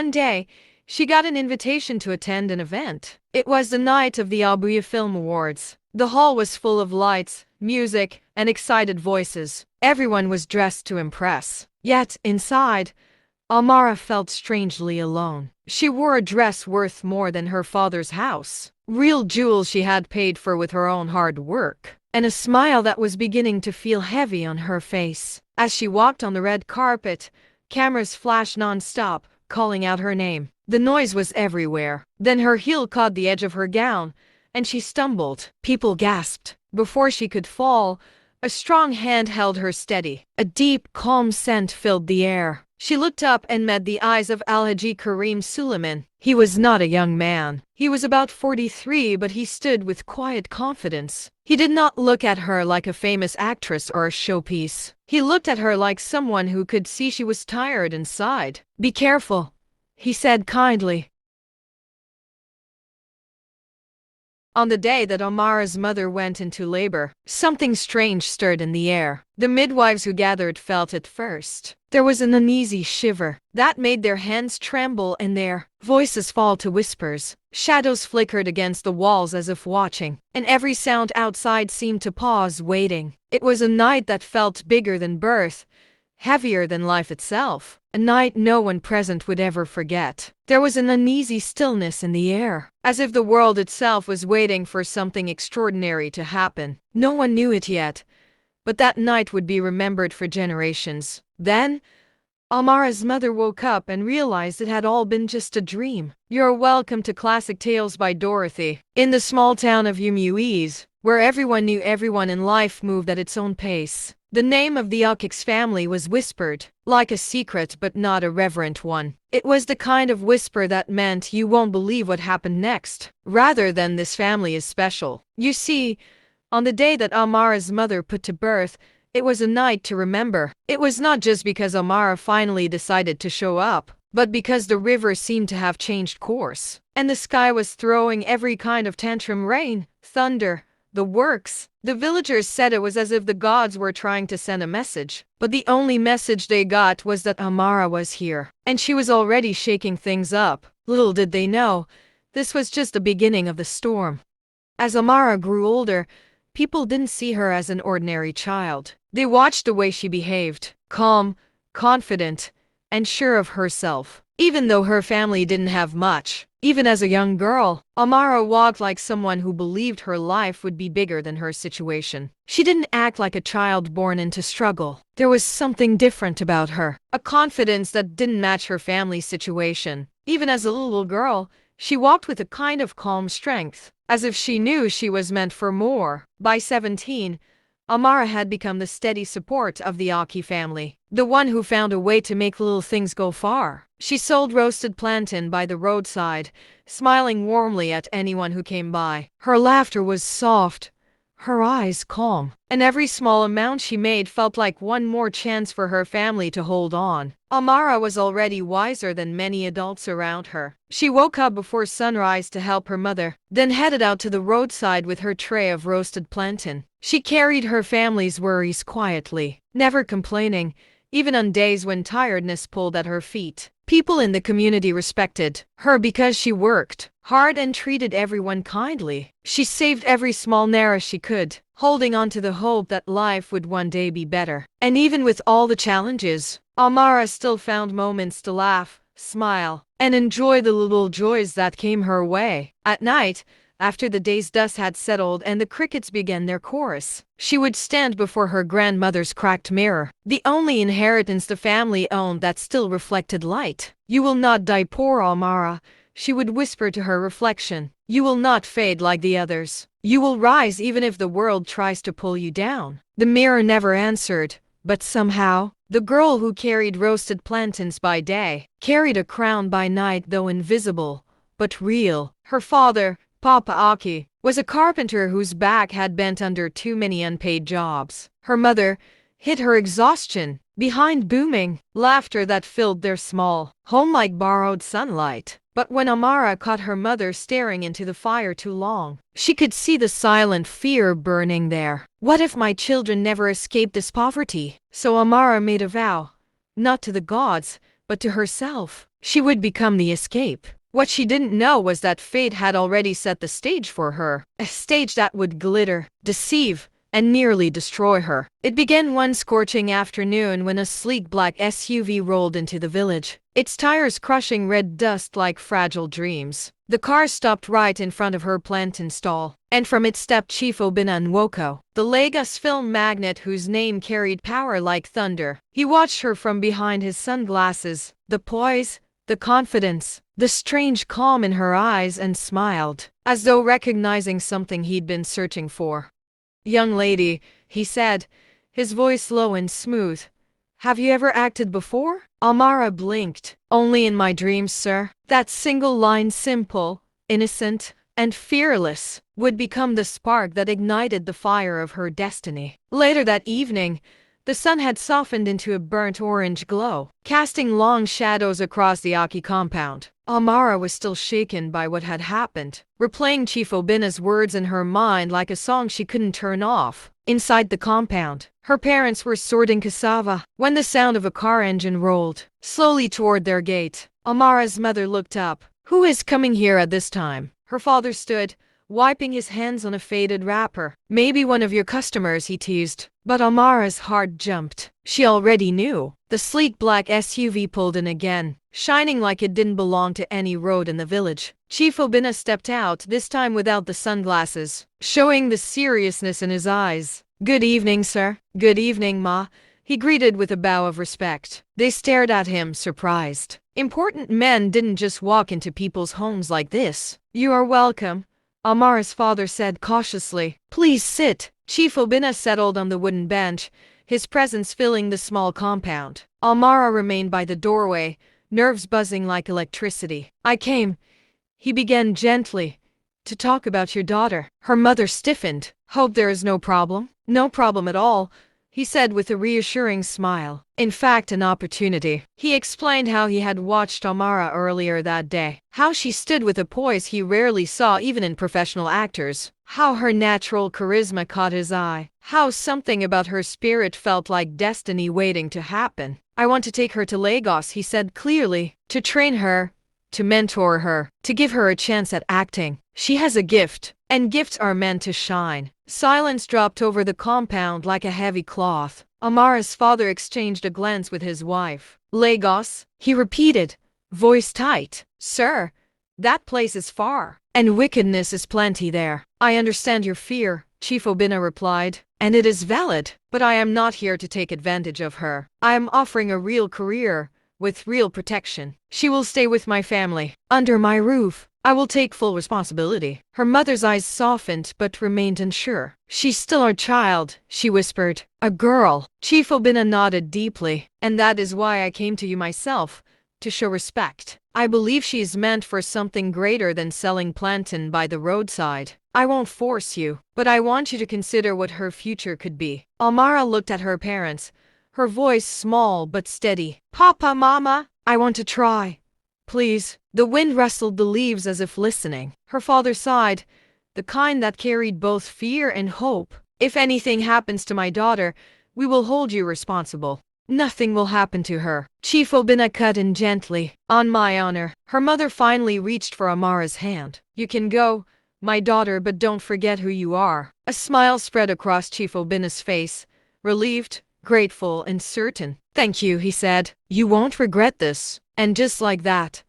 One day, she got an invitation to attend an event. It was the night of the Abuya Film Awards. The hall was full of lights, music, and excited voices. Everyone was dressed to impress. Yet, inside, Amara felt strangely alone. She wore a dress worth more than her father's house, real jewels she had paid for with her own hard work, and a smile that was beginning to feel heavy on her face. As she walked on the red carpet, cameras flashed non-stop, calling out her name. The noise was everywhere. Then her heel caught the edge of her gown, and she stumbled. People gasped. Before she could fall, a strong hand held her steady. A deep, calm scent filled the air. She looked up and met the eyes of Alhaji Karim Suleiman. He was not a young man. He was about 43, but he stood with quiet confidence. He did not look at her like a famous actress or a showpiece. He looked at her like someone who could see she was tired inside. "Be careful," he said kindly. On the day that Amara's mother went into labor, something strange stirred in the air. The midwives who gathered felt it first. There was an uneasy shiver that made their hands tremble and their voices fall to whispers. Shadows flickered against the walls as if watching, and every sound outside seemed to pause, waiting. It was a night that felt bigger than birth, heavier than life itself. A night no one present would ever forget. There was an uneasy stillness in the air, as if the world itself was waiting for something extraordinary to happen. No one knew it yet, but that night would be remembered for generations. Then, Amara's mother woke up and realized it had all been just a dream. You're welcome to Classic Tales by Dorothy. In the small town of Umueze, where everyone knew everyone and life moved at its own pace, the name of the Ukix family was whispered, like a secret but not a reverent one. It was the kind of whisper that meant you won't believe what happened next, rather than this family is special. You see, on the day that Amara's mother put to birth, it was a night to remember. It was not just because Amara finally decided to show up, but because the river seemed to have changed course, and the sky was throwing every kind of tantrum: rain, thunder, the works. The villagers said it was as if the gods were trying to send a message, but the only message they got was that Amara was here, and she was already shaking things up. Little did they know, this was just the beginning of the storm. As Amara grew older, people didn't see her as an ordinary child. They watched the way she behaved, calm, confident, and sure of herself. Even though her family didn't have much, even as a young girl, Amara walked like someone who believed her life would be bigger than her situation. She didn't act like a child born into struggle. There was something different about her, a confidence that didn't match her family's situation. Even as a little girl, she walked with a kind of calm strength, as if she knew she was meant for more. By 17, Amara had become the steady support of the Aki family, the one who found a way to make little things go far. She sold roasted plantain by the roadside, smiling warmly at anyone who came by. Her laughter was soft, her eyes calm, and every small amount she made felt like one more chance for her family to hold on. Amara was already wiser than many adults around her. She woke up before sunrise to help her mother, then headed out to the roadside with her tray of roasted plantain. She carried her family's worries quietly, never complaining, even on days when tiredness pulled at her feet. People in the community respected her because she worked hard and treated everyone kindly. She saved every small naira she could, holding on to the hope that life would one day be better. And even with all the challenges, Amara still found moments to laugh, smile, and enjoy the little joys that came her way. At night, after the day's dust had settled and the crickets began their chorus, she would stand before her grandmother's cracked mirror, the only inheritance the family owned that still reflected light. "You will not die poor, Amara," she would whisper to her reflection. "You will not fade like the others. You will rise even if the world tries to pull you down." The mirror never answered, but somehow, the girl who carried roasted plantains by day carried a crown by night, though invisible, but real. Her father, Papa Aki, was a carpenter whose back had bent under too many unpaid jobs. Her mother hid her exhaustion behind booming laughter that filled their small home like borrowed sunlight. But when Amara caught her mother staring into the fire too long, she could see the silent fear burning there. What if my children never escape this poverty? So Amara made a vow, not to the gods, but to herself. She would become the escape. What she didn't know was that fate had already set the stage for her, a stage that would glitter, deceive, and nearly destroy her. It began one scorching afternoon when a sleek black SUV rolled into the village, its tires crushing red dust like fragile dreams. The car stopped right in front of her plantain stall, and from it stepped Chief Obinna Nwoko, the Lagos film magnate whose name carried power like thunder. He watched her from behind his sunglasses, the poise, the confidence, the strange calm in her eyes, and smiled, as though recognizing something he'd been searching for. "Young lady," he said, his voice low and smooth, "have you ever acted before?" Amara blinked. "Only in my dreams, sir." That single line, simple, innocent, and fearless, would become the spark that ignited the fire of her destiny. Later that evening, the sun had softened into a burnt orange glow, casting long shadows across the Aki compound. Amara was still shaken by what had happened, replaying Chief Obinna's words in her mind like a song she couldn't turn off. Inside the compound, her parents were sorting cassava when the sound of a car engine rolled slowly toward their gate. Amara's mother looked up. "Who is coming here at this time?" Her father stood, wiping his hands on a faded wrapper. "Maybe one of your customers," he teased. But Amara's heart jumped. She already knew. The sleek black SUV pulled in again, shining like it didn't belong to any road in the village. Chief Obinna stepped out, this time without the sunglasses, showing the seriousness in his eyes. "Good evening, sir." "Good evening, ma," he greeted with a bow of respect. They stared at him, surprised. Important men didn't just walk into people's homes like this. "You are welcome," Amara's father said cautiously. "Please sit." Chief Obinna settled on the wooden bench, his presence filling the small compound. Amara remained by the doorway, nerves buzzing like electricity. "I came," he began gently, "to talk about your daughter." Her mother stiffened. "Hope there is no problem?" "No problem at all," he said with a reassuring smile. "In fact, an opportunity." He explained how he had watched Amara earlier that day, how she stood with a poise he rarely saw even in professional actors, how her natural charisma caught his eye, how something about her spirit felt like destiny waiting to happen. "I want to take her to Lagos," he said clearly, "to train her, to mentor her, to give her a chance at acting. She has a gift, and gifts are meant to shine." Silence dropped over the compound like a heavy cloth. Amara's father exchanged a glance with his wife. "Lagos," he repeated, voice tight. "Sir, that place is far, and wickedness is plenty there." "I understand your fear," Chief Obinna replied, "and it is valid. But I am not here to take advantage of her. I am offering a real career, with real protection. She will stay with my family, under my roof. I will take full responsibility." Her mother's eyes softened but remained unsure. "She's still our child," she whispered. "A girl." Chief Obinna nodded deeply. "And that is why I came to you myself, to show respect. I believe she is meant for something greater than selling plantain by the roadside. I won't force you, but I want you to consider what her future could be." Amara looked at her parents, her voice small but steady. "Papa, Mama, I want to try. Please." The wind rustled the leaves as if listening. Her father sighed, the kind that carried both fear and hope. "If anything happens to my daughter, we will hold you responsible." "Nothing will happen to her," Chief Obinna cut in gently. "On my honor." Her mother finally reached for Amara's hand. "You can go, my daughter, but don't forget who you are." A smile spread across Chief Obinna's face, relieved, grateful, and certain. "Thank you," he said. "You won't regret this." And just like that,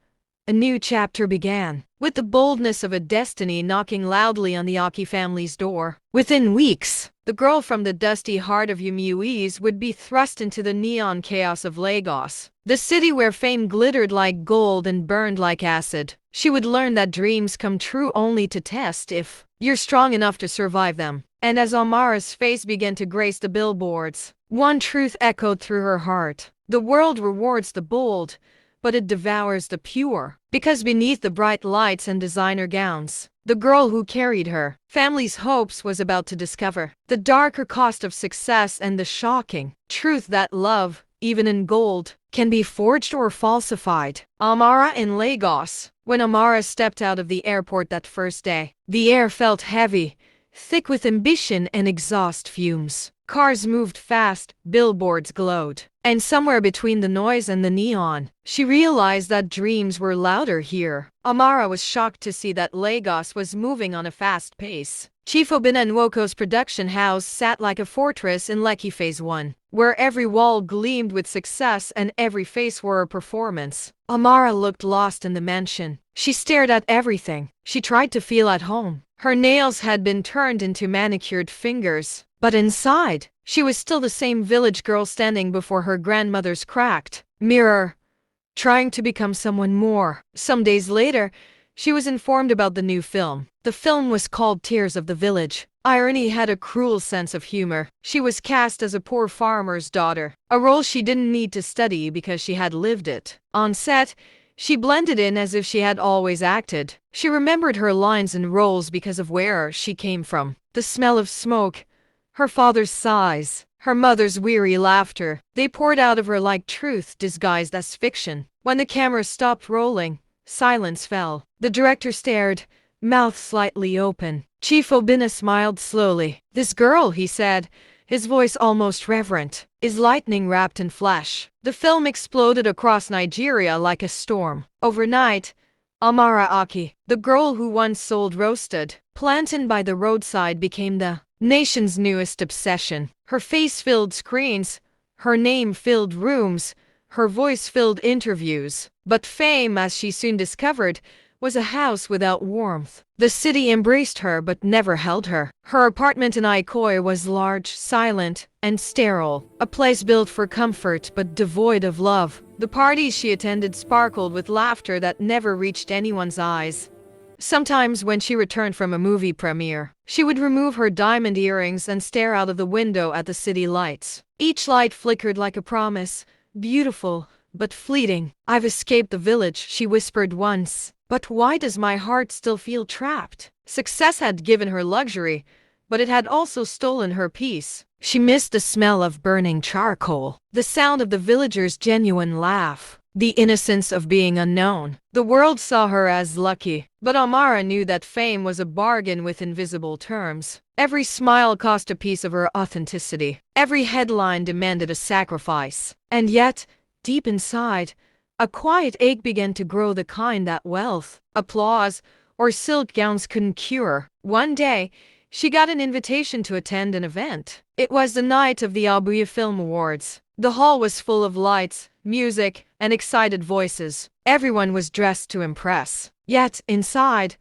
a new chapter began, with the boldness of a destiny knocking loudly on the Aki family's door. Within weeks, the girl from the dusty heart of Umueze would be thrust into the neon chaos of Lagos, the city where fame glittered like gold and burned like acid. She would learn that dreams come true only to test if you're strong enough to survive them. And as Amara's face began to grace the billboards, one truth echoed through her heart. The world rewards the bold, but it devours the pure. Because beneath the bright lights and designer gowns, the girl who carried her family's hopes was about to discover the darker cost of success and the shocking truth that love, even in gold, can be forged or falsified. Amara in Lagos. When Amara stepped out of the airport that first day, the air felt heavy, thick with ambition and exhaust fumes. Cars moved fast, billboards glowed. And somewhere between the noise and the neon, she realized that dreams were louder here. Amara was shocked to see that Lagos was moving on a fast pace. Chief Obinna Nwoko's production house sat like a fortress in Lekki Phase 1, where every wall gleamed with success and every face wore a performance. Amara looked lost in the mansion. She stared at everything. She tried to feel at home. Her nails had been turned into manicured fingers, but inside, she was still the same village girl standing before her grandmother's cracked mirror, trying to become someone more. Some days later, she was informed about the new film. The film was called Tears of the Village. Irony had a cruel sense of humor. She was cast as a poor farmer's daughter, a role she didn't need to study because she had lived it. On set, she blended in as if she had always acted. She remembered her lines and roles because of where she came from. The smell of smoke, her father's sighs, her mother's weary laughter, they poured out of her like truth disguised as fiction. When the camera stopped rolling, silence fell. The director stared, mouth slightly open. Chief Obinna smiled slowly. "This girl," he said, his voice almost reverent, "is lightning wrapped in flesh." The film exploded across Nigeria like a storm. Overnight, Amara Aki, the girl who once sold roasted plantain by the roadside, became the nation's newest obsession. Her face filled screens, her name filled rooms, her voice filled interviews. But fame, as she soon discovered, was a house without warmth. The city embraced her but never held her. Her apartment in Ikoyi was large, silent, and sterile, a place built for comfort but devoid of love. The parties she attended sparkled with laughter that never reached anyone's eyes. Sometimes when she returned from a movie premiere, she would remove her diamond earrings and stare out of the window at the city lights. Each light flickered like a promise, beautiful, but fleeting. "I've escaped the village," she whispered once. "But why does my heart still feel trapped?" Success had given her luxury, but it had also stolen her peace. She missed the smell of burning charcoal, the sound of the villagers' genuine laugh, the innocence of being unknown. The world saw her as lucky, but Amara knew that fame was a bargain with invisible terms. Every smile cost a piece of her authenticity. Every headline demanded a sacrifice. And yet, deep inside, a quiet ache began to grow, the kind that wealth, applause, or silk gowns couldn't cure. One day, she got an invitation to attend an event. It was the night of the Abuya Film Awards. The hall was full of lights, music, and excited voices. Everyone was dressed to impress. Yet, inside,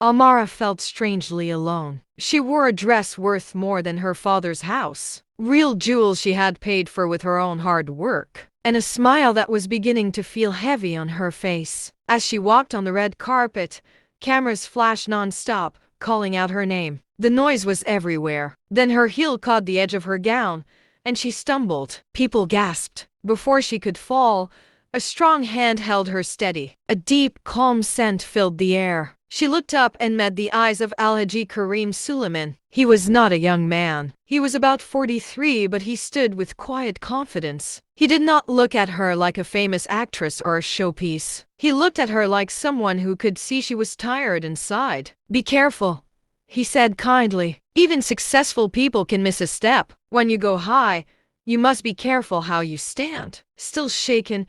Amara felt strangely alone. She wore a dress worth more than her father's house, real jewels she had paid for with her own hard work, and a smile that was beginning to feel heavy on her face. As she walked on the red carpet, cameras flashed non-stop, calling out her name. The noise was everywhere. Then her heel caught the edge of her gown, and she stumbled. People gasped. Before she could fall, a strong hand held her steady. A deep, calm scent filled the air. She looked up and met the eyes of Alhaji Karim Suleiman. He was not a young man. He was about 43, but he stood with quiet confidence. He did not look at her like a famous actress or a showpiece. He looked at her like someone who could see she was tired inside. "Be careful," he said kindly. "Even successful people can miss a step. When you go high, you must be careful how you stand." Still shaken,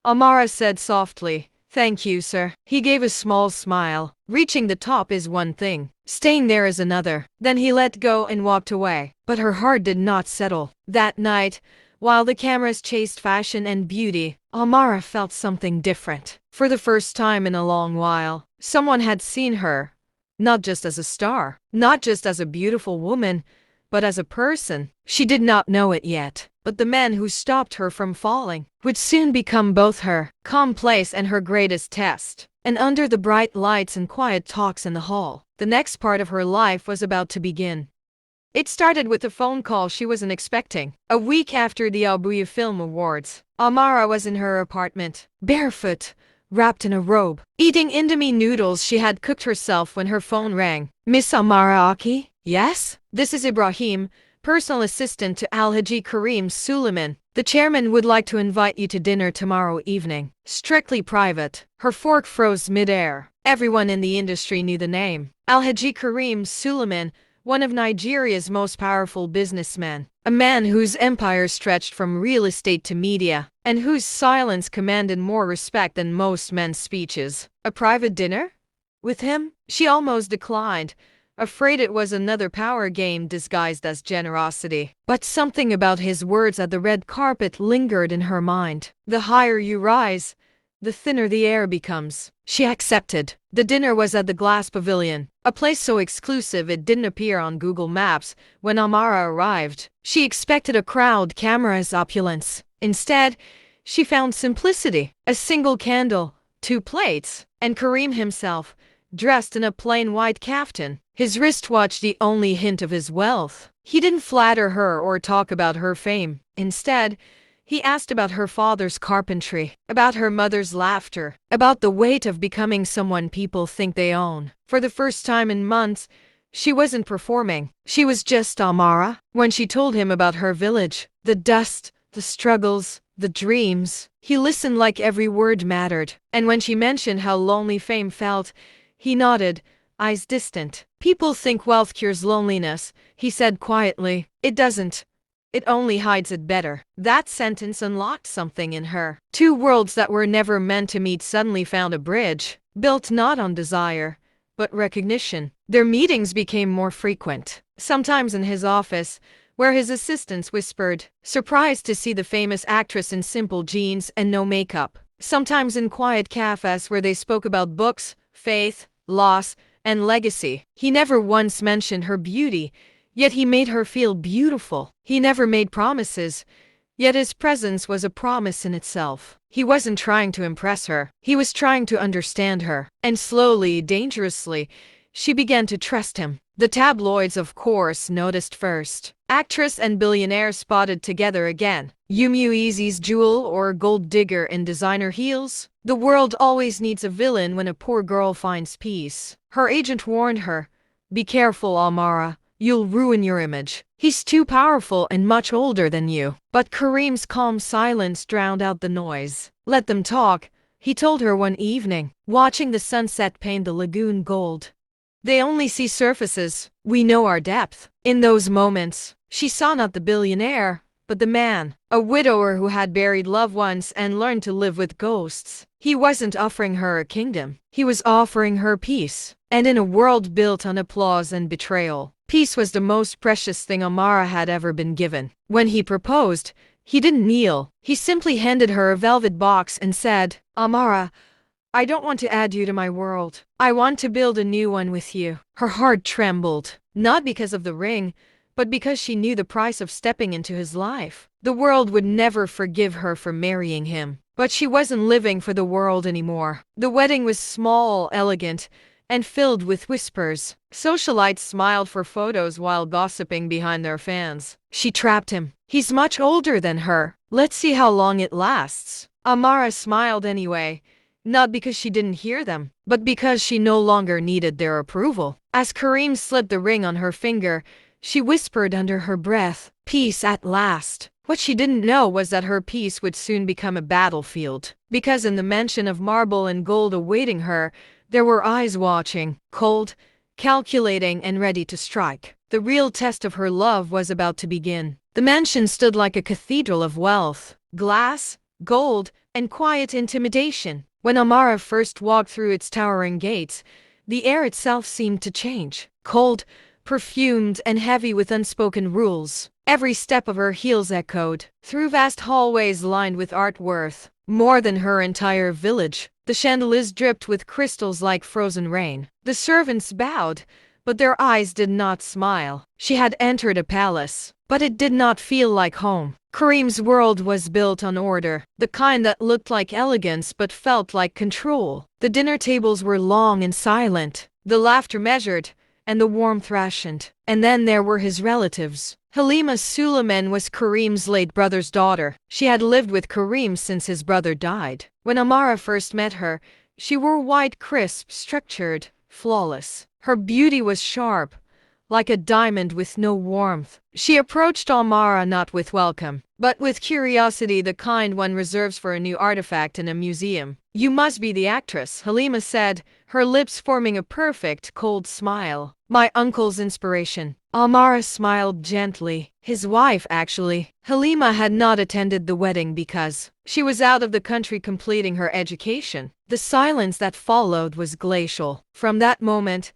Amara said softly, "Thank you, sir." He gave a small smile. "Reaching the top is one thing, staying there is another." Then he let go and walked away. But her heart did not settle. That night, while the cameras chased fashion and beauty, Amara felt something different. For the first time in a long while, someone had seen her, not just as a star, not just as a beautiful woman, but as a person. She did not know it yet, but the man who stopped her from falling would soon become both her calm place and her greatest test. And under the bright lights and quiet talks in the hall, the next part of her life was about to begin. It started with a phone call she wasn't expecting. A week after the Abuya Film Awards, Amara was in her apartment, barefoot, wrapped in a robe, eating Indomie noodles she had cooked herself when her phone rang. "Miss Amara Aki?" "Yes?" "This is Ibrahim, personal assistant to Alhaji Karim Suleiman. The chairman would like to invite you to dinner tomorrow evening. Strictly private." Her fork froze mid-air. Everyone in the industry knew the name. Alhaji Karim Suleiman, one of Nigeria's most powerful businessmen, A man whose empire stretched from real estate to media, and whose silence commanded more respect than most men's speeches. A private dinner? With him? She almost declined, afraid it was another power game disguised as generosity. But something about his words at the red carpet lingered in her mind. The higher you rise, the thinner the air becomes. She accepted. The dinner was at the Glass Pavilion, a place so exclusive it didn't appear on Google Maps when Amara arrived. She expected a crowd, cameras, opulence. Instead, she found simplicity. A single candle, 2 plates, and Karim himself, dressed in a plain white kaftan, his wristwatch the only hint of his wealth. He didn't flatter her or talk about her fame. Instead, he asked about her father's carpentry, about her mother's laughter, about the weight of becoming someone people think they own. For the first time in months, she wasn't performing. She was just Amara. When she told him about her village, the dust, the struggles, the dreams, he listened like every word mattered. And when she mentioned how lonely fame felt, he nodded, eyes distant. People think wealth cures loneliness, he said quietly. It doesn't. It only hides it better. That sentence unlocked something in her. 2 worlds that were never meant to meet suddenly found a bridge, built not on desire, but recognition. Their meetings became more frequent, sometimes in his office, where his assistants whispered, surprised to see the famous actress in simple jeans and no makeup. Sometimes in quiet cafes where they spoke about books, faith, loss, and legacy. He never once mentioned her beauty, yet he made her feel beautiful. He never made promises, yet his presence was a promise in itself. He wasn't trying to impress her, he was trying to understand her. And slowly, dangerously, she began to trust him. The tabloids, of course, noticed first. Actress and billionaire spotted together again. Umueze's jewel or gold digger in designer heels. The world always needs a villain when a poor girl finds peace. Her agent warned her, be careful, Amara. You'll ruin your image. He's too powerful and much older than you. But Karim's calm silence drowned out the noise. Let them talk, he told her one evening, watching the sunset paint the lagoon gold. They only see surfaces. We know our depth. In those moments, she saw not the billionaire, but the man, a widower who had buried loved ones and learned to live with ghosts. He wasn't offering her a kingdom. He was offering her peace. And in a world built on applause and betrayal, peace was the most precious thing Amara had ever been given. When he proposed, he didn't kneel. He simply handed her a velvet box and said, Amara, I don't want to add you to my world. I want to build a new one with you. Her heart trembled, not because of the ring, but because she knew the price of stepping into his life. The world would never forgive her for marrying him. But she wasn't living for the world anymore. The wedding was small, elegant, and filled with whispers. Socialites smiled for photos while gossiping behind their fans. She trapped him. He's much older than her. Let's see how long it lasts. Amara smiled anyway, not because she didn't hear them, but because she no longer needed their approval. As Karim slipped the ring on her finger, she whispered under her breath, peace at last. What she didn't know was that her peace would soon become a battlefield. Because in the mansion of marble and gold awaiting her, there were eyes watching, cold, calculating, and ready to strike. The real test of her love was about to begin. The mansion stood like a cathedral of wealth, glass, gold, and quiet intimidation. When Amara first walked through its towering gates, the air itself seemed to change. Cold, perfumed, and heavy with unspoken rules. Every step of her heels echoed through vast hallways lined with art worth more than her entire village. The chandeliers dripped with crystals like frozen rain. The servants bowed, but their eyes did not smile. She had entered a palace, but it did not feel like home. Karim's world was built on order, the kind that looked like elegance but felt like control. The dinner tables were long and silent, the laughter measured, and the warmth rationed. And then there were his relatives. Halima Suleiman was Karim's late brother's daughter. She had lived with Karim since his brother died. When Amara first met her, she wore white, crisp, structured, flawless. Her beauty was sharp, like a diamond with no warmth. She approached Amara not with welcome, but with curiosity, the kind one reserves for a new artifact in a museum. You must be the actress, Halima said, her lips forming a perfect, cold smile. My uncle's inspiration. Amara smiled gently. His wife, actually. Halima had not attended the wedding because she was out of the country completing her education. The silence that followed was glacial. From that moment,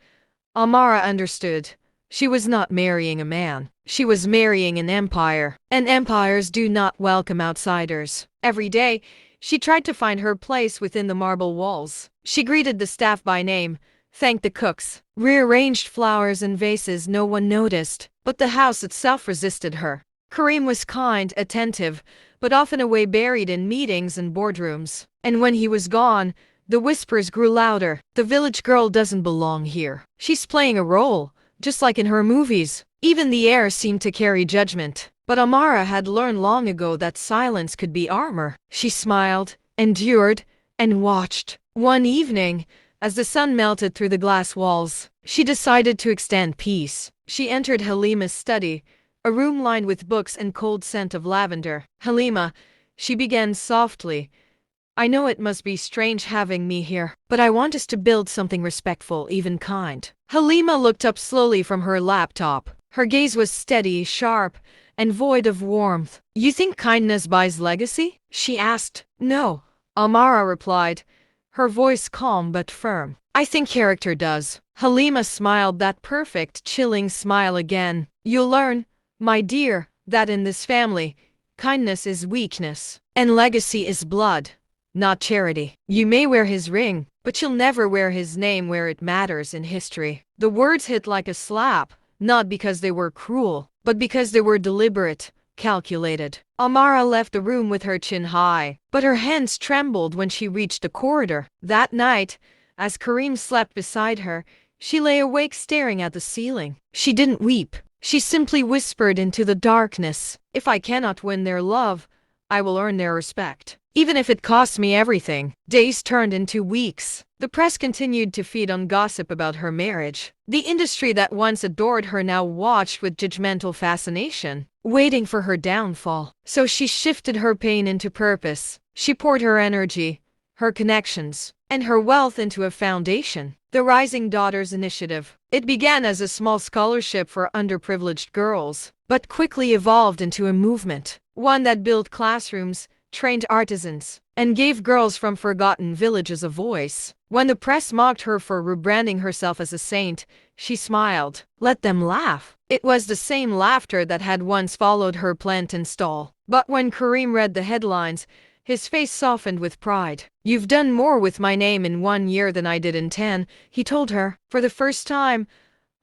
Amara understood. She was not marrying a man. She was marrying an empire. And empires do not welcome outsiders. Every day, she tried to find her place within the marble walls. She greeted the staff by name, thanked the cooks, rearranged flowers and vases no one noticed, but the house itself resisted her. Karim was kind, attentive, but often away buried in meetings and boardrooms. And when he was gone, the whispers grew louder. The village girl doesn't belong here. She's playing a role, just like in her movies. Even the air seemed to carry judgment. But Amara had learned long ago that silence could be armor. She smiled, endured, and watched. One evening, as the sun melted through the glass walls, she decided to extend peace. She entered Halima's study, a room lined with books and cold scent of lavender. Halima, she began softly, I know it must be strange having me here, but I want us to build something respectful, even kind. Halima looked up slowly from her laptop. Her gaze was steady, sharp, and void of warmth. You think kindness buys legacy? She asked. No, Amara replied, her voice calm but firm. I think character does. Halima smiled that perfect, chilling smile again. You'll learn, my dear, that in this family, kindness is weakness, and legacy is blood, not charity. You may wear his ring, but you'll never wear his name where it matters in history. The words hit like a slap, not because they were cruel, but because they were deliberate, calculated. Amara left the room with her chin high, but her hands trembled when she reached the corridor. That night, as Karim slept beside her, she lay awake staring at the ceiling. She didn't weep. She simply whispered into the darkness, if I cannot win their love, I will earn their respect, even if it costs me everything. Days turned into weeks. The press continued to feed on gossip about her marriage. The industry that once adored her now watched with judgmental fascination, waiting for her downfall. So she shifted her pain into purpose. She poured her energy, her connections, and her wealth into a foundation, the Rising Daughters Initiative. It began as a small scholarship for underprivileged girls, but quickly evolved into a movement, one that built classrooms, trained artisans, and gave girls from forgotten villages a voice. When the press mocked her for rebranding herself as a saint, she smiled. Let them laugh. It was the same laughter that had once followed her plantain stall. But when Karim read the headlines, his face softened with pride. You've done more with my name in 1 year than I did in 10, he told her. For the first time,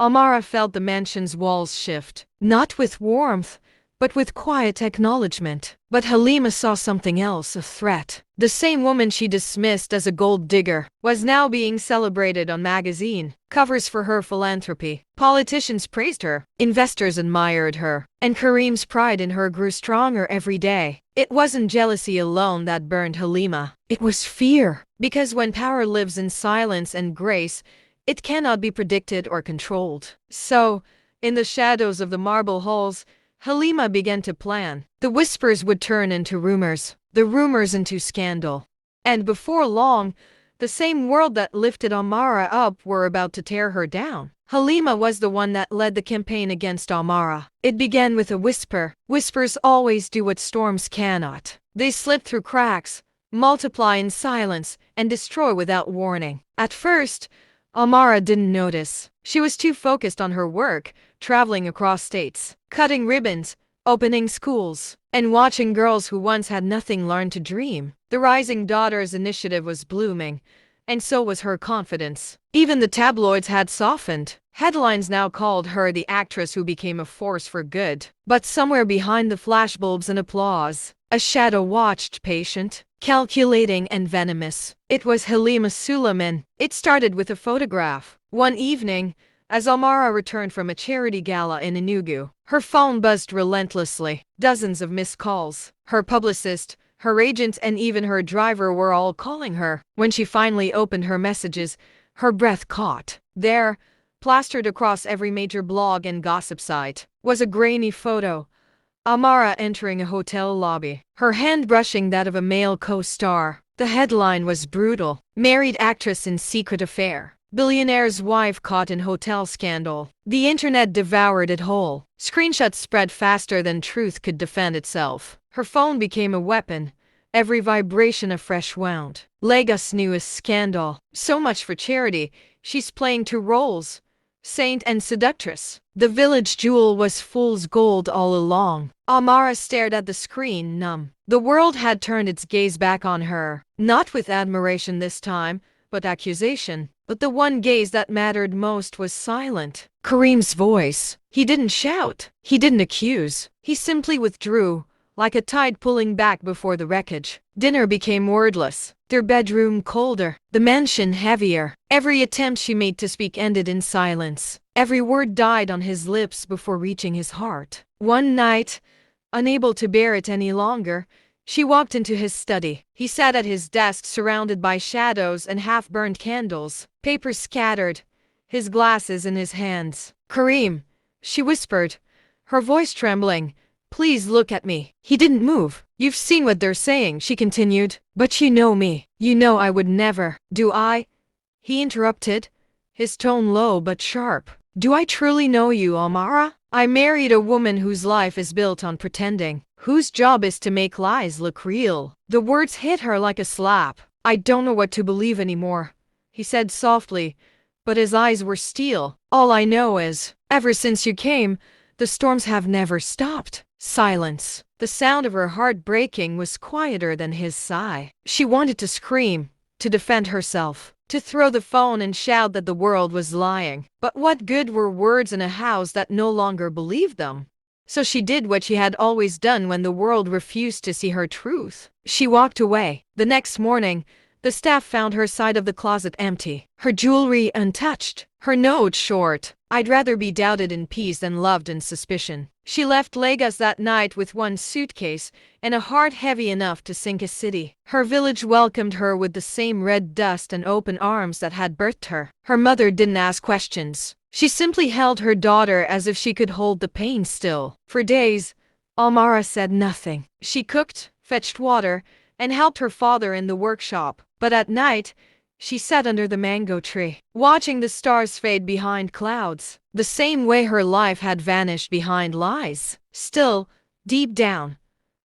Amara felt the mansion's walls shift, not with warmth, but with quiet acknowledgement. But Halima saw something else, a threat. The same woman she dismissed as a gold digger was now being celebrated on magazine covers for her philanthropy. Politicians praised her, investors admired her, and Karim's pride in her grew stronger every day. It wasn't jealousy alone that burned Halima. It was fear. Because when power lives in silence and grace, it cannot be predicted or controlled. So, in the shadows of the marble halls, Halima began to plan. The whispers would turn into rumors, the rumors into scandal. And before long, the same world that lifted Amara up were about to tear her down. Halima was the one that led the campaign against Amara. It began with a whisper. Whispers always do what storms cannot. They slip through cracks, multiply in silence, and destroy without warning. At first, Amara didn't notice. She was too focused on her work, traveling across states, cutting ribbons, opening schools, and watching girls who once had nothing learn to dream. The Rising Daughters Initiative was blooming, and so was her confidence. Even the tabloids had softened. Headlines now called her the actress who became a force for good. But somewhere behind the flashbulbs and applause, a shadow watched, patient, calculating, and venomous. It was Halima Suleiman. It started with a photograph. One evening, as Amara returned from a charity gala in Enugu, her phone buzzed relentlessly. Dozens of missed calls. Her publicist, her agent, and even her driver were all calling her. When she finally opened her messages, her breath caught. There, plastered across every major blog and gossip site, was a grainy photo. Amara entering a hotel lobby, her hand brushing that of a male co-star. The headline was brutal. Married actress in secret affair. Billionaire's wife caught in hotel scandal. The internet devoured it whole. Screenshots spread faster than truth could defend itself. Her phone became a weapon, every vibration a fresh wound. Lagos' newest scandal. So much for charity. She's playing two roles, saint and seductress. The village jewel was fool's gold all along. Amara stared at the screen, numb. The world had turned its gaze back on her, not with admiration this time, but accusation. But the one gaze that mattered most was silent. Kareem's voice. He didn't shout. He didn't accuse. He simply withdrew, like a tide pulling back before the wreckage. Dinner became wordless. Their bedroom colder. The mansion heavier. Every attempt she made to speak ended in silence. Every word died on his lips before reaching his heart. One night, unable to bear it any longer, she walked into his study. He sat at his desk surrounded by shadows and half-burned candles, papers scattered, his glasses in his hands. "Kareem," she whispered, her voice trembling, "please look at me." He didn't move. "You've seen what they're saying," she continued, "but you know me. You know I would never." "Do I?" he interrupted, his tone low but sharp. "Do I truly know you, Amara? I married a woman whose life is built on pretending, whose job is to make lies look real." The words hit her like a slap. "I don't know what to believe anymore," he said softly, but his eyes were steel. "All I know is, ever since you came, the storms have never stopped." Silence. The sound of her heart breaking was quieter than his sigh. She wanted to scream, to defend herself, to throw the phone and shout that the world was lying. But what good were words in a house that no longer believed them? So she did what she had always done when the world refused to see her truth. She walked away. The next morning, the staff found her side of the closet empty, her jewelry untouched, her note short. "I'd rather be doubted in peace than loved in suspicion." She left Lagos that night with one suitcase and a heart heavy enough to sink a city. Her village welcomed her with the same red dust and open arms that had birthed her. Her mother didn't ask questions. She simply held her daughter as if she could hold the pain still. For days, Amara said nothing. She cooked, fetched water, and helped her father in the workshop. But at night, she sat under the mango tree, watching the stars fade behind clouds, the same way her life had vanished behind lies. Still, deep down,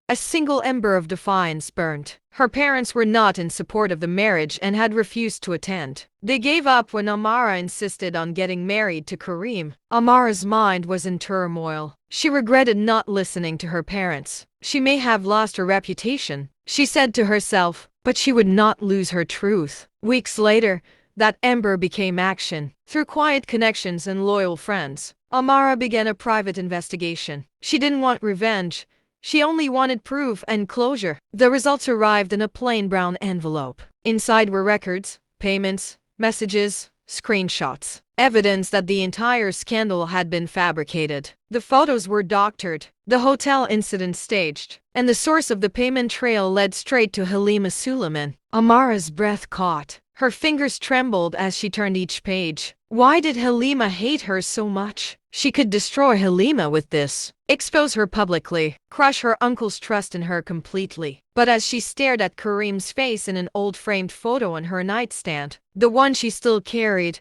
a single ember of defiance burned. Her parents were not in support of the marriage and had refused to attend. They gave up when Amara insisted on getting married to Kareem. Amara's mind was in turmoil. She regretted not listening to her parents. She may have lost her reputation, she said to herself, but she would not lose her truth. Weeks later, that ember became action. Through quiet connections and loyal friends, Amara began a private investigation. She didn't want revenge. She only wanted proof and closure. The results arrived in a plain brown envelope. Inside were records, payments, messages, screenshots, evidence that the entire scandal had been fabricated. The photos were doctored, the hotel incident staged, and the source of the payment trail led straight to Halima Suleiman. Amara's breath caught. Her fingers trembled as she turned each page. Why did Halima hate her so much? She could destroy Halima with this, expose her publicly, crush her uncle's trust in her completely. But as she stared at Kareem's face in an old framed photo on her nightstand, the one she still carried,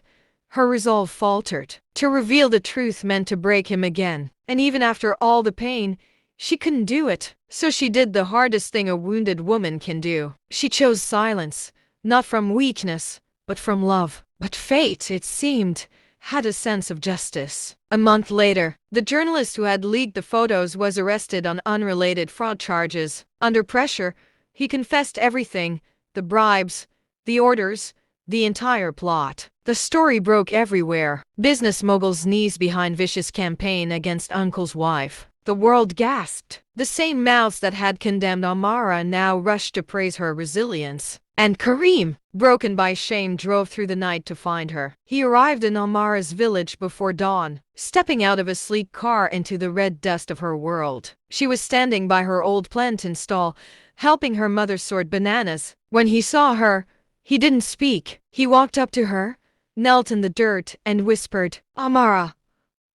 her resolve faltered. To reveal the truth meant to break him again. And even after all the pain, she couldn't do it. So she did the hardest thing a wounded woman can do. She chose silence, not from weakness, but from love. But fate, it seemed, had a sense of justice. A month later, the journalist who had leaked the photos was arrested on unrelated fraud charges. Under pressure, he confessed everything: the bribes, the orders, the entire plot. The story broke everywhere. Business moguls' knees behind vicious campaign against uncle's wife. The world gasped. The same mouths that had condemned Amara now rushed to praise her resilience. And Kareem, broken by shame, drove through the night to find her. He arrived in Amara's village before dawn, stepping out of a sleek car into the red dust of her world. She was standing by her old plantain stall, helping her mother sort bananas. When he saw her, he didn't speak. He walked up to her, knelt in the dirt, and whispered, "Amara,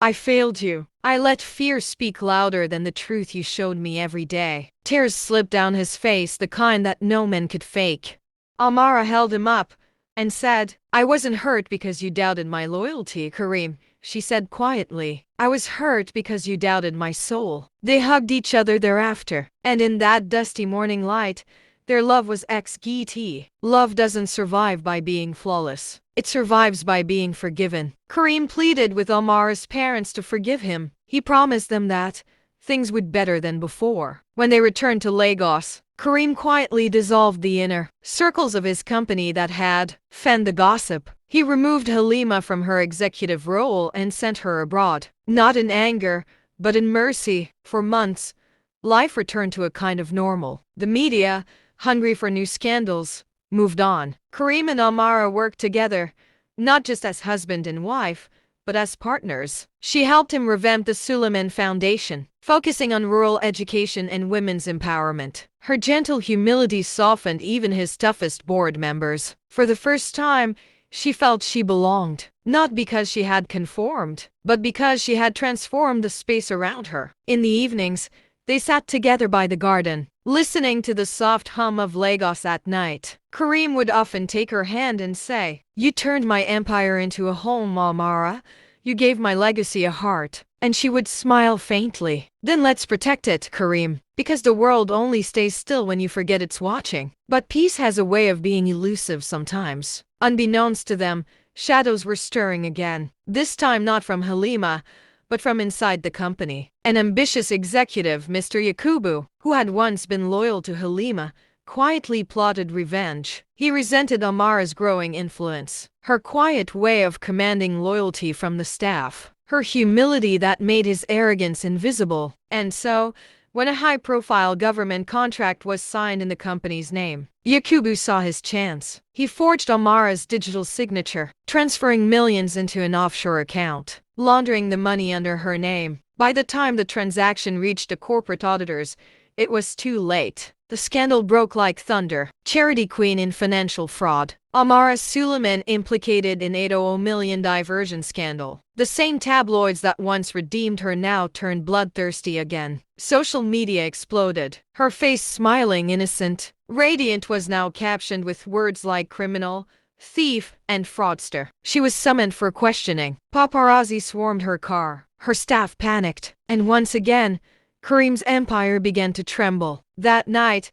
I failed you. I let fear speak louder than the truth you showed me every day." Tears slipped down his face, the kind that no man could fake. Amara held him up, and said, "I wasn't hurt because you doubted my loyalty, Karim," she said quietly. "I was hurt because you doubted my soul." They hugged each other thereafter, and in that dusty morning light, their love was XGT. Love doesn't survive by being flawless. It survives by being forgiven. Karim pleaded with Amara's parents to forgive him. He promised them that things would be better than before. When they returned to Lagos, Karim quietly dissolved the inner circles of his company that had fanned the gossip. He removed Halima from her executive role and sent her abroad. Not in anger, but in mercy. For months, life returned to a kind of normal. The media, hungry for new scandals, moved on. Karim and Amara worked together, not just as husband and wife, but as partners. She helped him revamp the Suleiman Foundation, focusing on rural education and women's empowerment. Her gentle humility softened even his toughest board members. For the first time, she felt she belonged, not because she had conformed, but because she had transformed the space around her. In the evenings, they sat together by the garden, listening to the soft hum of Lagos at night. Karim would often take her hand and say, "You turned my empire into a home, Amara. You gave my legacy a heart." And she would smile faintly. "Then let's protect it, Karim, because the world only stays still when you forget it's watching." But peace has a way of being elusive sometimes. Unbeknownst to them, shadows were stirring again. This time not from Halima, but from inside the company. An ambitious executive, Mr. Yakubu, who had once been loyal to Halima, quietly plotted revenge. He resented Amara's growing influence, her quiet way of commanding loyalty from the staff, her humility that made his arrogance invisible. And so, when a high-profile government contract was signed in the company's name, Yakubu saw his chance. He forged Amara's digital signature, transferring millions into an offshore account, laundering the money under her name. By the time the transaction reached the corporate auditors, it was too late. The scandal broke like thunder. Charity queen in financial fraud. Amara Suleiman implicated in $800 million diversion scandal. The same tabloids that once redeemed her now turned bloodthirsty again. Social media exploded. Her face, smiling, innocent, radiant, was now captioned with words like criminal, thief, and fraudster. She was summoned for questioning. Paparazzi swarmed her car. Her staff panicked. And once again, Karim's empire began to tremble. That night,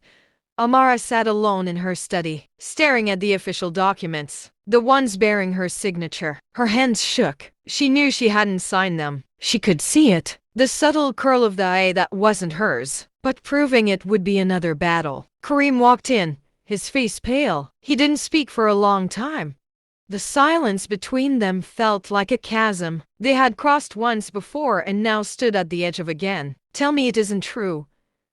Amara sat alone in her study, staring at the official documents, the ones bearing her signature. Her hands shook. She knew she hadn't signed them. She could see it. The subtle curl of the eye that wasn't hers. But proving it would be another battle. Karim walked in, his face pale. He didn't speak for a long time. The silence between them felt like a chasm. They had crossed once before and now stood at the edge of again. "Tell me it isn't true,"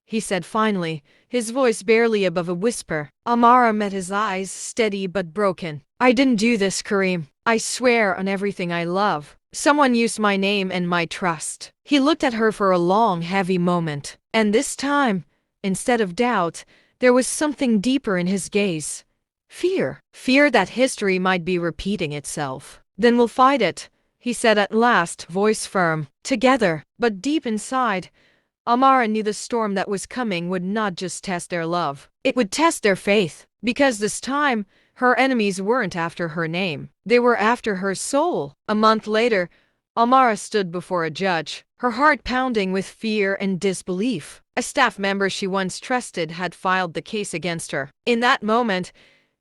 he said finally, his voice barely above a whisper. Amara met his eyes, steady but broken. "I didn't do this, Karim. I swear on everything I love. Someone used my name and my trust." He looked at her for a long, heavy moment. And this time, instead of doubt, there was something deeper in his gaze. Fear. Fear that history might be repeating itself. "Then we'll fight it," he said at last, voice firm. "Together." But deep inside, Amara knew the storm that was coming would not just test their love. It would test their faith. Because this time, her enemies weren't after her name. They were after her soul. A month later, Amara stood before a judge, her heart pounding with fear and disbelief. A staff member she once trusted had filed the case against her. In that moment,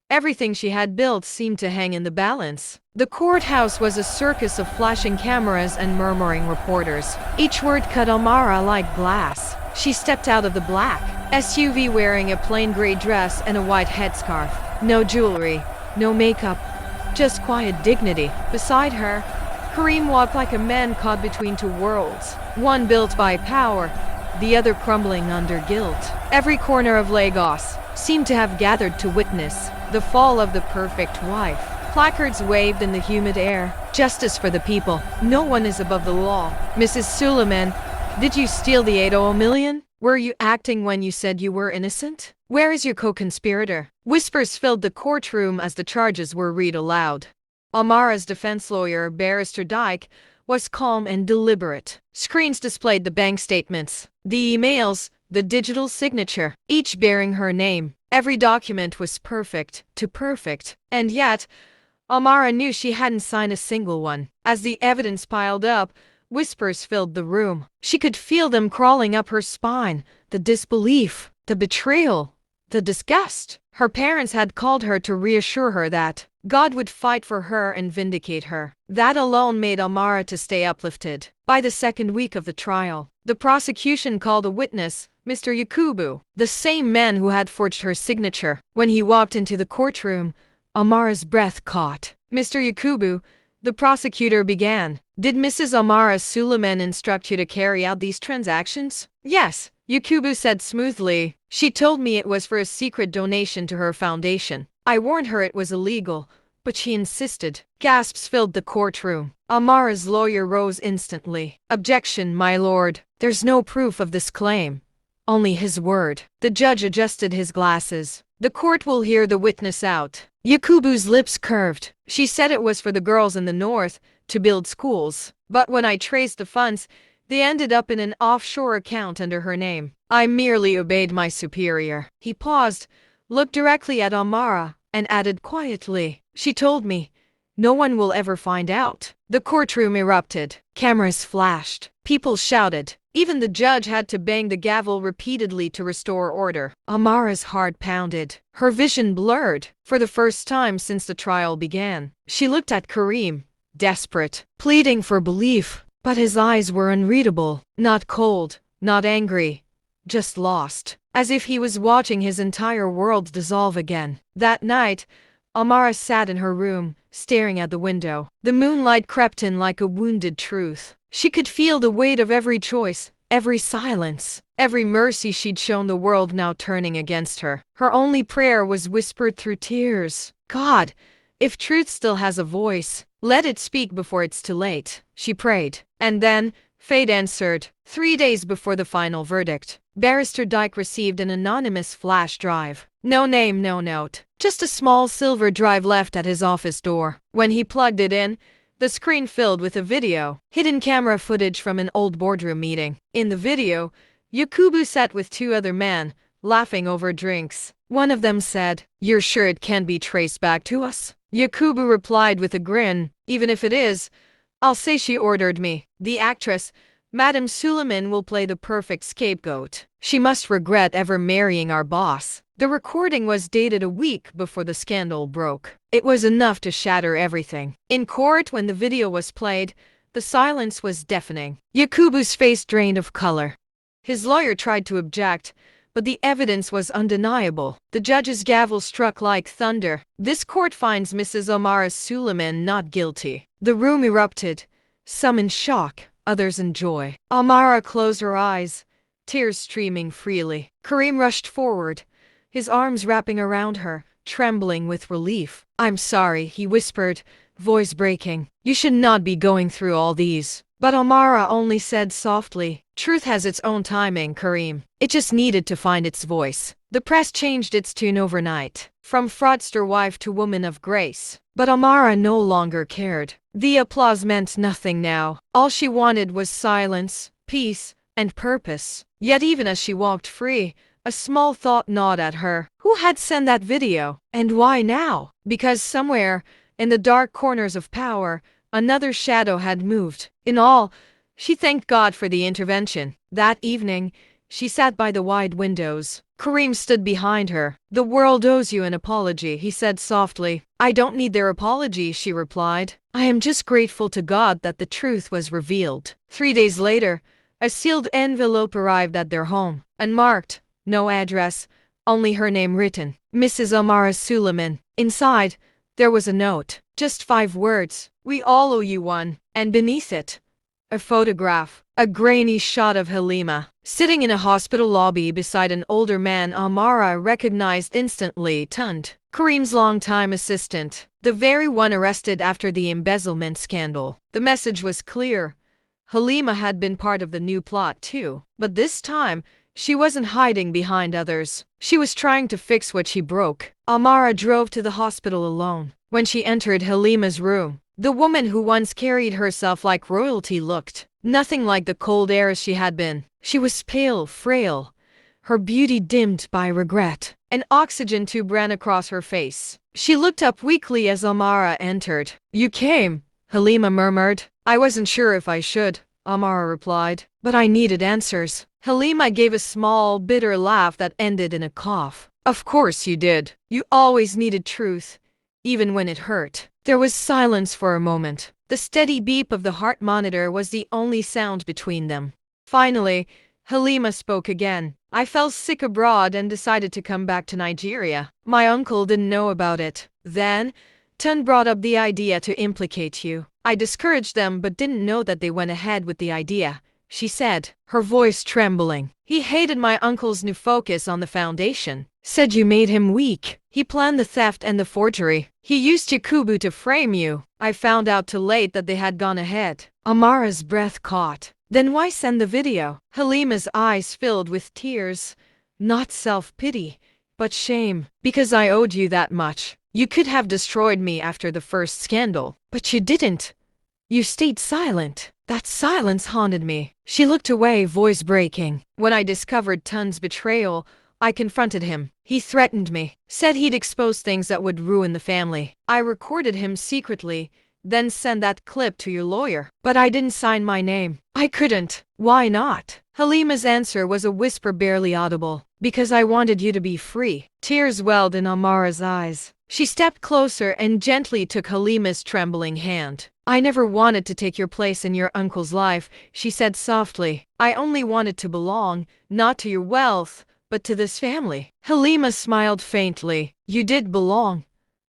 everything she had built seemed to hang in the balance. The courthouse was a circus of flashing cameras and murmuring reporters. Each word cut Amara like glass. She stepped out of the black SUV wearing a plain gray dress and a white headscarf. No jewelry, no makeup, just quiet dignity. Beside her, Karim walked like a man caught between two worlds, one built by power, the other crumbling under guilt. Every corner of Lagos seemed to have gathered to witness the fall of the perfect wife. Placards waved in the humid air. "Justice for the people. No one is above the law." "Mrs. Suleiman, did you steal the $800 million? Were you acting when you said you were innocent? Where is your co-conspirator?" Whispers filled the courtroom as the charges were read aloud. Amara's defense lawyer, Barrister Dyke, was calm and deliberate. Screens displayed the bank statements, the emails, the digital signature, each bearing her name. Every document was perfect, too perfect. And yet, Amara knew she hadn't signed a single one. As the evidence piled up, whispers filled the room. She could feel them crawling up her spine. The disbelief, the betrayal, the disgust. Her parents had called her to reassure her that God would fight for her and vindicate her. That alone made Amara to stay uplifted. By the second week of the trial, the prosecution called a witness, Mr. Yakubu, the same man who had forged her signature. When he walked into the courtroom, Amara's breath caught. Mr. Yakubu, the prosecutor began. Did Mrs. Amara Suleiman instruct you to carry out these transactions? Yes, Yakubu said smoothly. She told me it was for a secret donation to her foundation. I warned her it was illegal, but she insisted. Gasps filled the courtroom. Amara's lawyer rose instantly. Objection, my lord. There's no proof of this claim. Only his word. The judge adjusted his glasses. The court will hear the witness out. Yakubu's lips curved. She said it was for the girls in the north, to build schools. But when I traced the funds, they ended up in an offshore account under her name. I merely obeyed my superior. He paused, looked directly at Amara, and added quietly, she told me, no one will ever find out. The courtroom erupted. Cameras flashed. People shouted. Even the judge had to bang the gavel repeatedly to restore order. Amara's heart pounded. Her vision blurred. For the first time since the trial began, she looked at Karim, desperate, pleading for belief. But his eyes were unreadable. Not cold, not angry, just lost. As if he was watching his entire world dissolve again. That night, Amara sat in her room, staring at the window. The moonlight crept in like a wounded truth. She could feel the weight of every choice, every silence, every mercy she'd shown the world now turning against her. Her only prayer was whispered through tears. God, if truth still has a voice, let it speak before it's too late, she prayed. And then, fate answered. 3 days before the final verdict, Barrister Dyke received an anonymous flash drive. No name, no note. Just a small silver drive left at his office door. When he plugged it in, the screen filled with a video, hidden camera footage from an old boardroom meeting. In the video, Yakubu sat with 2 other men, laughing over drinks. One of them said, "You're sure it can't be traced back to us?" Yakubu replied with a grin, "Even if it is, I'll say she ordered me. The actress, Madame Suleiman, will play the perfect scapegoat. She must regret ever marrying our boss." The recording was dated a week before the scandal broke. It was enough to shatter everything. In court, when the video was played, the silence was deafening. Yakubu's face drained of color. His lawyer tried to object, but the evidence was undeniable. The judge's gavel struck like thunder. This court finds Mrs. Amara Suleiman not guilty. The room erupted, some in shock, others in joy. Amara closed her eyes, tears streaming freely. Karim rushed forward, his arms wrapping around her, trembling with relief. "I'm sorry," he whispered, voice breaking. "You should not be going through all these." But Amara only said softly, "Truth has its own timing, Karim. It just needed to find its voice." The press changed its tune overnight, from fraudster wife to woman of grace. But Amara no longer cared. The applause meant nothing now. All she wanted was silence, peace, and purpose. Yet even as she walked free, a small thought gnawed at her. Who had sent that video? And why now? Because somewhere, in the dark corners of power, another shadow had moved. In all, she thanked God for the intervention. That evening, she sat by the wide windows. Karim stood behind her. "The world owes you an apology," he said softly. "I don't need their apology," she replied. "I am just grateful to God that the truth was revealed." 3 days later, a sealed envelope arrived at their home, unmarked, no address, only her name written, Mrs. Amara Suleiman. Inside, there was a note, just 5 words, "We all owe you one," and beneath it, a photograph, a grainy shot of Halima, sitting in a hospital lobby beside an older man Amara recognized instantly. Tund, Karim's longtime assistant, the very one arrested after the embezzlement scandal. The message was clear. Halima had been part of the new plot too, but this time, she wasn't hiding behind others. She was trying to fix what she broke. Amara drove to the hospital alone. When she entered Halima's room, the woman who once carried herself like royalty looked nothing like the cold heiress she had been. She was pale, frail, her beauty dimmed by regret. An oxygen tube ran across her face. She looked up weakly as Amara entered. "You came," Halima murmured. "I wasn't sure if I should," Amara replied, "but I needed answers." Halima gave a small, bitter laugh that ended in a cough. "Of course you did. You always needed truth, even when it hurt." There was silence for a moment. The steady beep of the heart monitor was the only sound between them. Finally, Halima spoke again. "I fell sick abroad and decided to come back to Nigeria. My uncle didn't know about it. Then, Tun brought up the idea to implicate you. I discouraged them but didn't know that they went ahead with the idea," she said, her voice trembling. "He hated my uncle's new focus on the foundation. Said you made him weak. He planned the theft and the forgery. He used Yakubu to frame you. I found out too late that they had gone ahead." Amara's breath caught. "Then why send the video?" Halima's eyes filled with tears. "Not self-pity, but shame. Because I owed you that much. You could have destroyed me after the first scandal, but you didn't. You stayed silent. That silence haunted me." She looked away, voice breaking. "When I discovered Tun's betrayal, I confronted him. He threatened me, said he'd expose things that would ruin the family. I recorded him secretly, then sent that clip to your lawyer. But I didn't sign my name. I couldn't." "Why not?" Halima's answer was a whisper barely audible. "Because I wanted you to be free." Tears welled in Amara's eyes. She stepped closer and gently took Halima's trembling hand. "I never wanted to take your place in your uncle's life," she said softly. "I only wanted to belong, not to your wealth, but to this family." Halima smiled faintly. "You did belong.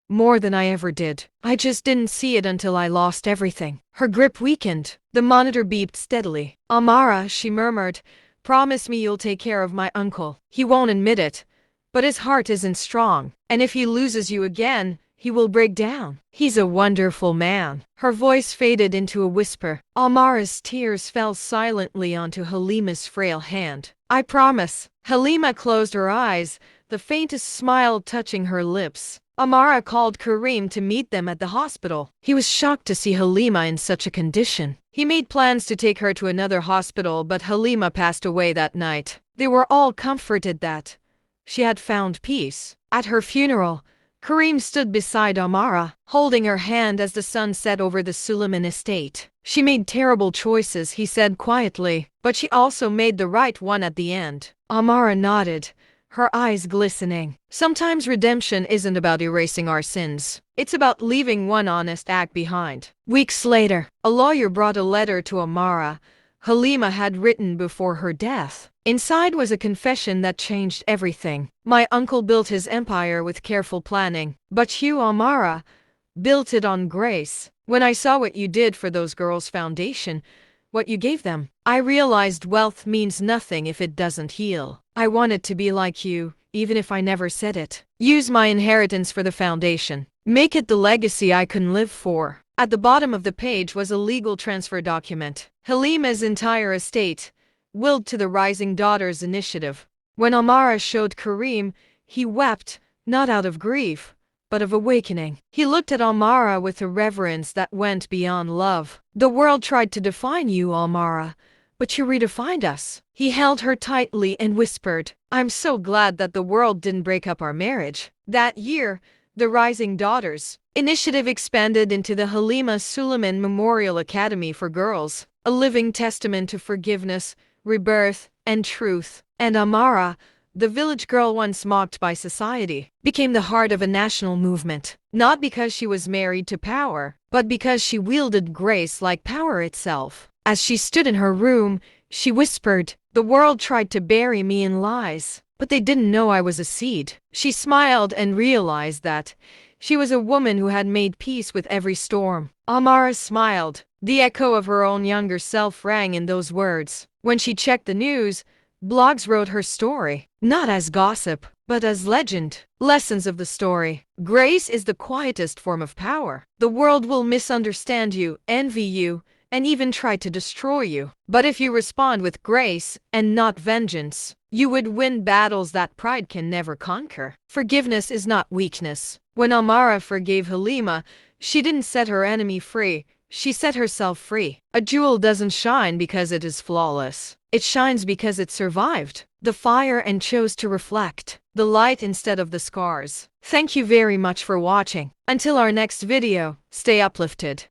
More than I ever did. I just didn't see it until I lost everything." Her grip weakened. The monitor beeped steadily. "Amara," she murmured, "promise me you'll take care of my uncle. He won't admit it, but his heart isn't strong. And if he loses you again, he will break down. He's a wonderful man." Her voice faded into a whisper. Amara's tears fell silently onto Halima's frail hand. "I promise." Halima closed her eyes, the faintest smile touching her lips. Amara called Karim to meet them at the hospital. He was shocked to see Halima in such a condition. He made plans to take her to another hospital, but Halima passed away that night. They were all comforted that she had found peace. At her funeral, Karim stood beside Amara, holding her hand as the sun set over the Suleiman estate. "She made terrible choices," he said quietly, "but she also made the right one at the end." Amara nodded, her eyes glistening. "Sometimes redemption isn't about erasing our sins. It's about leaving one honest act behind." Weeks later, a lawyer brought a letter to Amara Halima had written before her death. Inside was a confession that changed everything. "My uncle built his empire with careful planning, but you, Amara, built it on grace. When I saw what you did for those girls' foundation, what you gave them, I realized wealth means nothing if it doesn't heal. I wanted to be like you, even if I never said it. Use my inheritance for the foundation. Make it the legacy I can live for." At the bottom of the page was a legal transfer document. Halima's entire estate, willed to the Rising Daughters Initiative. When Amara showed Karim, he wept, not out of grief, but of awakening. He looked at Amara with a reverence that went beyond love. "The world tried to define you, Amara, but you redefined us." He held her tightly and whispered, "I'm so glad that the world didn't break up our marriage." That year, the Rising Daughters Initiative expanded into the Halima Suleiman Memorial Academy for Girls, a living testament to forgiveness, rebirth, and truth. And Amara, the village girl once mocked by society, became the heart of a national movement. Not because she was married to power, but because she wielded grace like power itself. As she stood in her room, she whispered, "The world tried to bury me in lies, but they didn't know I was a seed." She smiled and realized that she was a woman who had made peace with every storm. Amara smiled. The echo of her own younger self rang in those words. When she checked the news, blogs wrote her story, not as gossip, but as legend. Lessons of the story. Grace is the quietest form of power. The world will misunderstand you, envy you, and even try to destroy you. But if you respond with grace and not vengeance, you would win battles that pride can never conquer. Forgiveness is not weakness. When Amara forgave Halima, she didn't set her enemy free, she set herself free. A jewel doesn't shine because it is flawless. It shines because it survived. the fire and chose to reflect the light instead of the scars. Thank you very much for watching. Until our next video, stay uplifted.